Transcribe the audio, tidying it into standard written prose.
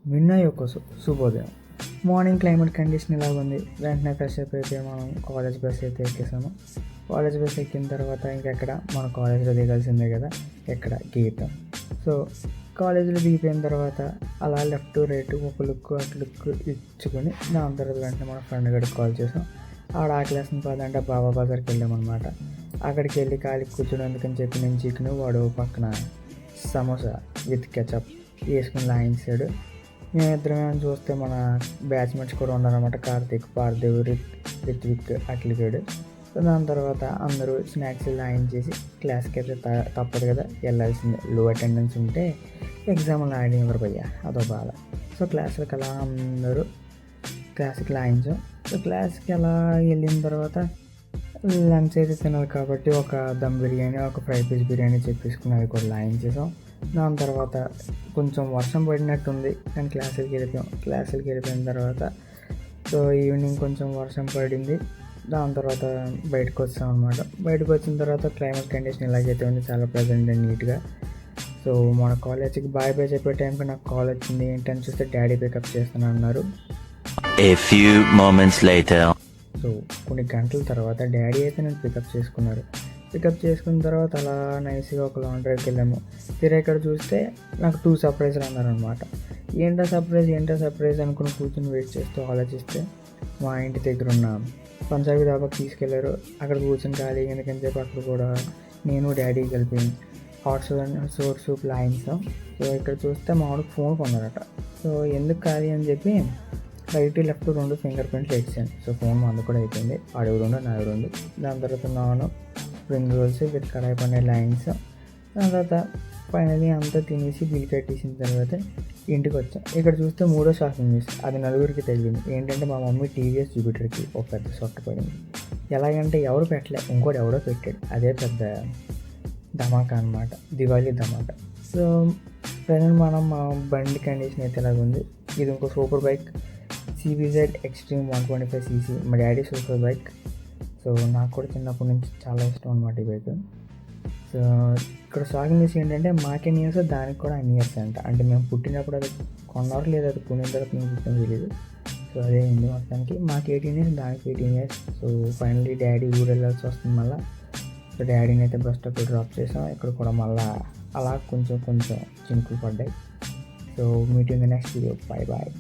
మిన్న యొక్క శుభోదయం. మార్నింగ్ క్లైమేట్ కండిషన్ ఇలాగ ఉంది. వెంటనే ఫ్రెష్ అప్ అయితే మనం కాలేజ్ బస్ అయితే ఎక్కేసాము. కాలేజ్ బస్ ఎక్కిన తర్వాత ఇంకెక్కడ మన కాలేజ్లో దిగాల్సిందే కదా, ఎక్కడ గీతం. సో కాలేజీలో దిగిపోయిన తర్వాత అలా లెఫ్ట్ రైట్ ఒక లుక్ అటు లుక్ ఇచ్చుకొని దాని తర్వాత వెంటనే మన ఫ్రెండ్ గడికి కాల్ చేసాం. ఆడ ఆకలేసిన పదంటే బాబా బజార్కి వెళ్ళామన్నమాట. అక్కడికి వెళ్ళి ఖాళీ కూర్చోడానికి చెప్పి నేను చికెన్, వాడు పక్కన సమోసా విత్ కెచప్ వేసుకుని లాయించాడు. మేమిద్దరమే చూస్తే మన బ్యాచ్మేట్స్ కూడా ఉన్నారన్నమాట. కార్తీక్, పార్థివ్, రిత్విక్, అఖిల్గడ్. సో దాని తర్వాత అందరూ స్నాక్స్ లాయించేసి క్లాస్కి అయితే తప్పదు కదా, వెళ్ళాల్సిందే. లో అటెండెన్స్ ఉంటే ఎగ్జామ్లు ఆడినవారు భయ్యా, అదో బాధ. సో క్లాసులకి అలా అందరూ క్లాస్కి లాయించాం. సో క్లాస్కి అలా వెళ్ళిన తర్వాత లంచ్ అయితే తినాలి కాబట్టి ఒక దమ్ బిర్యానీ, ఒక ఫ్రై పీస్ బిర్యానీ చెప్పేసుకుని అవి కూడా లాయించేసాం. దాని తర్వాత కొంచెం వర్షం పడినట్టుంది కానీ క్లాసులకి వెళ్ళిపోయిన తర్వాత సో ఈవినింగ్ కొంచెం వర్షం పడింది. దాని తర్వాత బయటకు వచ్చాం అనమాట. బయటకు వచ్చిన తర్వాత క్లైమేట్ కండిషన్ ఇలాగైతే ఉంది, చాలా ప్రెజెంట్ అండ్ నీట్గా. సో మన కాలేజ్కి బాయ్ బాయ్ చెప్పే టైంకి నాకు కాల్ వచ్చింది. ఏంటని చూస్తే డాడీ పికప్ చేస్తాను అన్నారు. A few moments later. So కొన్ని గంటల తర్వాత డాడీ అయితే నేను పికప్ చేసుకున్న తర్వాత అలా నైస్గా ఒక లాండ్రీకి వెళ్ళాము. తీరా ఇక్కడ చూస్తే నాకు 2 సర్ప్రైజ్లు అన్నారనమాట. ఏంటో సర్ప్రైజ్ అనుకుని కూర్చొని వెయిట్ చేస్తూ ఆలోచిస్తే మా ఇంటి దగ్గర ఉన్న పంజాబీ దాబాకి తీసుకెళ్లారు. అక్కడ కూర్చొని ఖాళీ ఎందుకని చెప్పి అక్కడ కూడా నేను డాడీ కలిపి హాట్ సూప్ లాయించాం. సో ఇక్కడ చూస్తే మా వాడికి ఫోన్ కొన్నారట. సో ఎందుకు ఖాళీ అని చెప్పి రైట్ లెఫ్ట్ 2 ఫింగర్ ప్రింట్లు వేసాను. సో ఫోన్ మందు కూడా అయిపోయింది. అడుగు 2 నాలుగు 2. దాని తర్వాత నాను spring rolls with kadai paneer lines. దాని తర్వాత ఫైనలీ అంతా తినేసి బిల్ కట్టేసిన తర్వాత ఇంటికి వచ్చాం. ఇక్కడ చూస్తే 3వ షాపింగ్ న్యూస్, అది నలుగురికి తెలియదు. ఏంటంటే మా మమ్మీ టీవీఎస్ జూపిటర్కి ఒక పెద్ద సొట్ట పడింది. ఎలాగంటే ఎవరు పెట్టలే, ఇంకోటి ఎవడో పెట్టాడు. అదే పెద్ద ధమాకా అనమాట, దివాళీ ధమాకా. సో ప్రజెంట్ మా బండి కండిషన్ అయితే ఇలాగ ఉంది. ఇది ఇంకో super bike CBZ Extreme 125cc, మా డాడీ సూపర్ బైక్. సో నాకు కూడా చిన్నప్పటి నుంచి చాలా ఇష్టం అనమాట ఈ బైక్. సో ఇక్కడ షాకింగ్ న్యూస్ ఏంటంటే మాకెన్ ఇయర్స్, దానికి కూడా అన్ని ఇయర్స్ అంట. అంటే మేము పుట్టినప్పుడు అది కొన్నారు, లేదా అది కొనిన తర్వాత మేము పుట్టిన తెలియదు. సో అదే అయింది మొత్తానికి. మాకు 18 ఇయర్స్, దానికి 18 ఇయర్స్. సో ఫైనల్లీ డాడీ ఊరు వెళ్ళాల్సి వస్తుంది మళ్ళీ. సో డాడీని అయితే బస్ స్టాప్లో డ్రాప్ చేసాం. ఇక్కడ కూడా మళ్ళీ అలా కొంచెం చినుకులు పడ్డాయి. So meet in the next video. Bye bye.